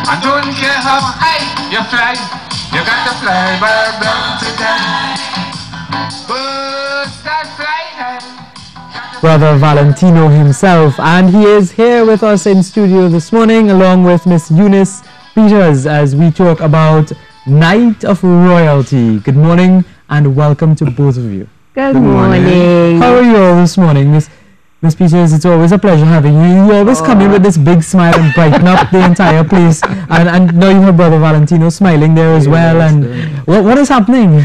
I don't care how high you fly, you got to fly back down to die. Birds that fly high. Brother Valentino himself, and he is here with us in studio this morning along with Miss Eunice Peters as we talk about Night of Royalty. Good morning and welcome to both of you. Good morning. How are you all this morning, Miss Peters? It's always a pleasure having you. You always come in with this big smile and brighten up the entire place. And now you have Brother Valentino smiling there as well. And what is happening?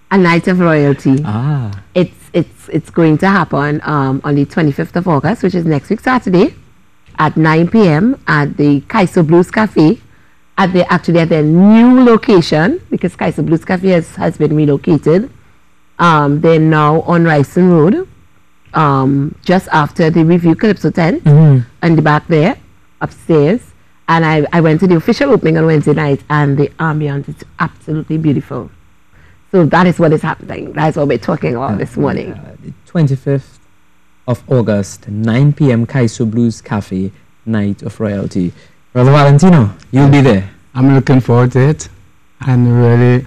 A Night of Royalty. Ah. It's going to happen on the 25th of August, which is next week Saturday, at 9 p.m. at the Kaiso Blues Cafe. Actually at their new location, because Kaiso Blues Cafe has been relocated. They're now on Ryson Road, just after the Review Calypso tent, and the back there, upstairs. And I went to the official opening on Wednesday night, and the ambience is absolutely beautiful. So that is what is happening. That's what we're talking about this morning. The 25th of August, 9 p.m. Kaiso Blues Cafe, Night of Royalty. Brother Valentino, you'll be there. I'm looking forward to it, and really,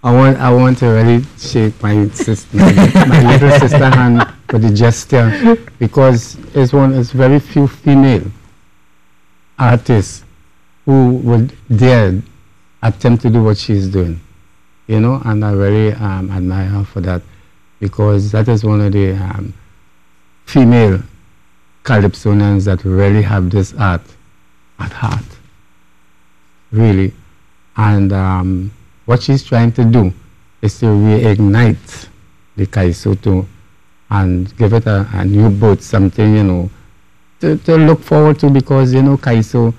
I want to really shake my sister, my little sister hand for the gesture, because it's very few female artists who would dare attempt to do what she's doing, you know, and I really admire her for that, because that is one of the female calypsonians that really have this art at heart, really. And what she's trying to do is to reignite the Kaiso and give it a new birth, something, you know, to look forward to, because, you know, Kaiso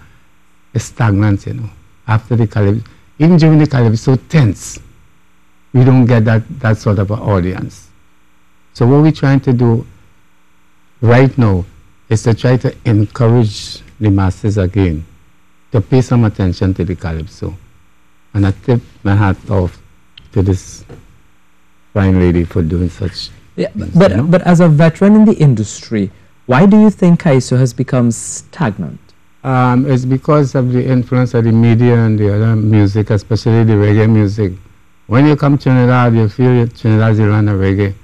is stagnant, you know. After the Calypso, even during the Calypso tense, we don't get that sort of an audience. So what we're trying to do right now is to try to encourage the masses again to pay some attention to the Calypso. And I tip my hat off to this fine lady for doing such. Yeah, things, but you know? but as a veteran in the industry, why do you think Kaiso has become stagnant? It's because of the influence of the media and the other music, especially the reggae music. When you come to Trinidad, you feel Trinidad's the land of reggae.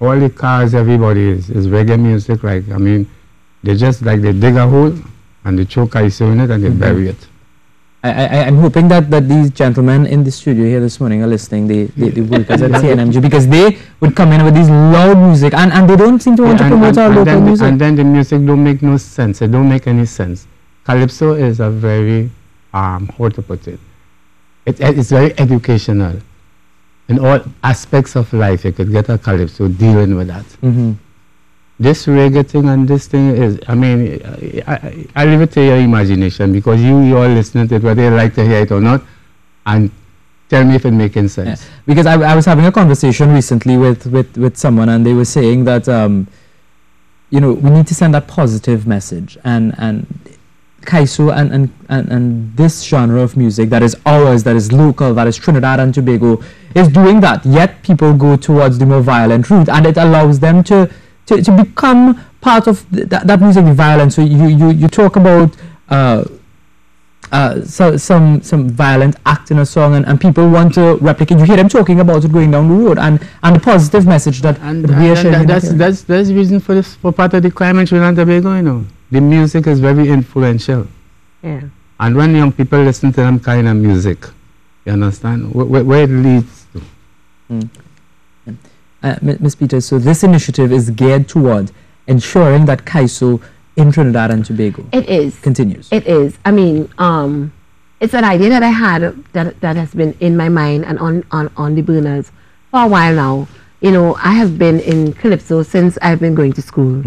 All the cars, everybody is reggae music. Like, I mean, they just like they dig a hole and they throw Kaiso in it and they bury it. I'm hoping that these gentlemen in the studio here this morning are listening, the workers at CNMG, because they would come in with these loud music and they don't seem to want to promote our local music. And then the music don't make no sense. It don't make any sense. Calypso is a very, how to put it, it's very educational. In all aspects of life, you could get a Calypso dealing with that. This reggae thing and this thing is, I mean, I leave it to your imagination, because you all listening to it, whether you like to hear it or not, and tell me if it making sense. Yeah. Because I was having a conversation recently with someone, and they were saying that, you know, we need to send that positive message, and Kaiso and this genre of music that is ours, that is local, that is Trinidad and Tobago, is doing that, yet people go towards the more violent route, and it allows them to become part of that music, the violence. So you talk about some violent act in a song, and people want to replicate. You hear them talking about it going down the road, and the positive message that we are sharing. That's the reason for this, for part of the crime in Trinidad and Tobago, you know. The music is very influential. Yeah. And when young people listen to them kind of music, you understand where it leads to. Ms. Peters, so this initiative is geared toward ensuring that Kaiso in Trinidad and Tobago continues. It is. I mean, it's an idea that I had that has been in my mind and on the burners for a while now. You know, I have been in Calypso since I've been going to school.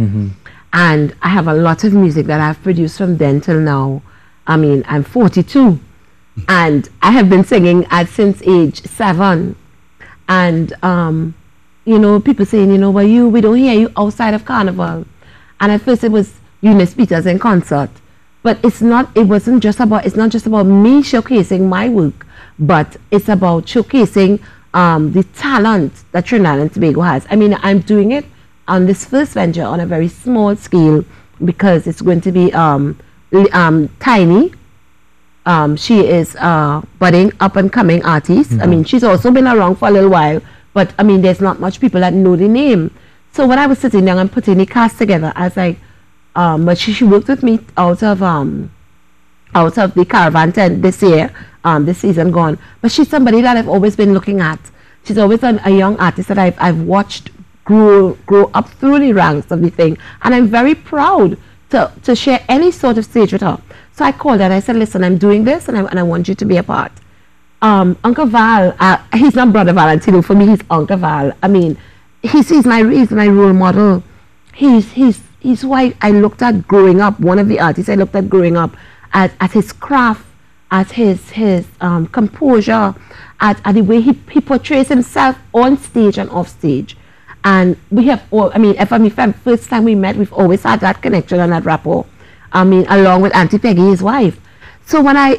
And I have a lot of music that I've produced from then till now. I mean, I'm 42. And I have been singing since age 7. And, you know, people saying, you know, well, we don't hear you outside of Carnival. And at first it was Eunice Peters in concert. But it's not just about me showcasing my work, but it's about showcasing the talent that Trinidad and Tobago has. I mean, I'm doing it on this first venture on a very small scale, because it's going to be tiny, She is a budding up and coming artist. I mean, she's also been around for a little while, but I mean, there's not much people that know the name. So when I was sitting down and putting the cast together, I was like, but she worked with me out of the Caravan tent this year, this season gone. But she's somebody that I've always been looking at. She's always a young artist that I've watched grow up through the ranks of the thing, and I'm very proud to share any sort of stage with her. So I called her and I said, listen, I'm doing this and I want you to be a part. Uncle Val, he's not Brother Valentino. For me, he's Uncle Val. I mean, he's my role model. He's who I looked at growing up, one of the artists I looked at growing up, at his craft, at his composure, at the way he portrays himself on stage and off stage. And we have all, I mean, from the first time we met, we've always had that connection and that rapport. I mean, along with Auntie Peggy, his wife. So when I,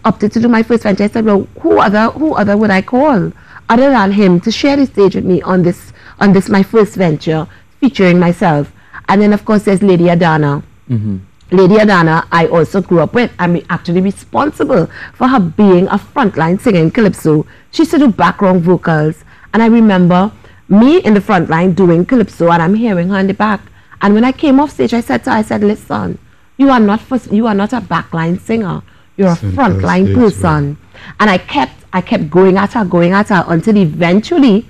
opted to do my first venture, I said, well, who other would I call other than him to share the stage with me on this my first venture, featuring myself. And then, of course, there's Lady Adana. Lady Adana, I also grew up with. I'm actually responsible for her being a frontline singer in Calypso. She used to do background vocals. And I remember me in the front line doing Calypso, and I'm hearing her in the back. And when I came off stage, I said to her, listen, you are not a backline singer. You're a frontline person. And I kept going at her until eventually,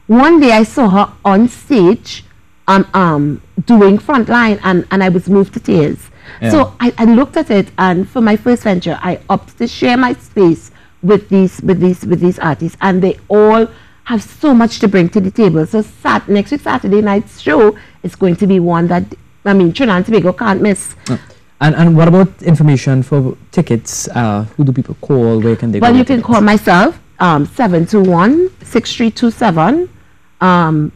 one day I saw her on stage doing frontline, and I was moved to tears. Yeah. So I looked at it, and for my first venture, I opted to share my space with these artists, and they all have so much to bring to the table. So next week Saturday night's show is going to be one that, I mean, Trinidad and Tobago can't miss. And what about information for tickets? Who do people call? Where can they go? Well, you can call myself, 721-6327.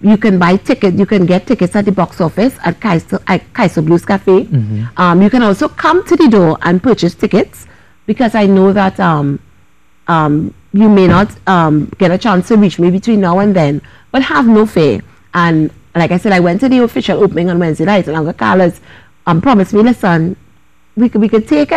You can buy tickets. You can get tickets at the box office at Kaiso Blues Cafe. You can also come to the door and purchase tickets, because I know that you may not get a chance to reach me between now and then, but have no fear. And like I said, I went to the official opening on Wednesday night, and Uncle Carlos promised me, listen, we could take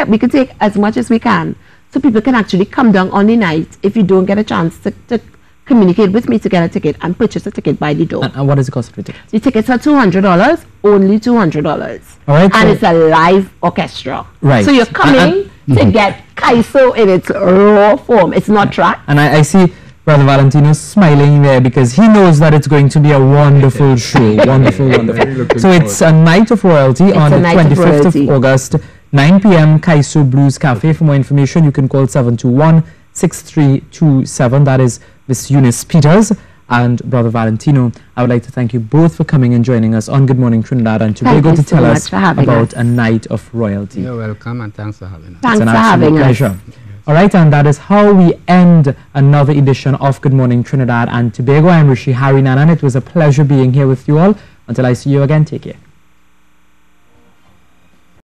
as much as we can, so people can actually come down on the night if you don't get a chance to communicate with me to get a ticket and purchase a ticket by the door. And what is the cost of the ticket? The tickets are $200, only $200. All right. And it's a live orchestra. Right. So you're coming to get Kaiso in its raw form. It's not tracked. And I see Brother Valentino smiling there, because he knows that it's going to be a wonderful show. Wonderful. So it's a night of royalty on the 25th of August, 9 p.m. Kaiso Blues Cafe. For more information, you can call 721-6327. That is Miss Eunice Peters and Brother Valentino. I would like to thank you both for coming and joining us on Good Morning Trinidad and Tobago to tell us about a night of royalty. You're welcome, and thanks for having us. Thanks for having us. Pleasure. All right, and that is how we end another edition of Good Morning Trinidad and Tobago. I'm Rishi Harinanan. It was a pleasure being here with you all. Until I see you again, take care.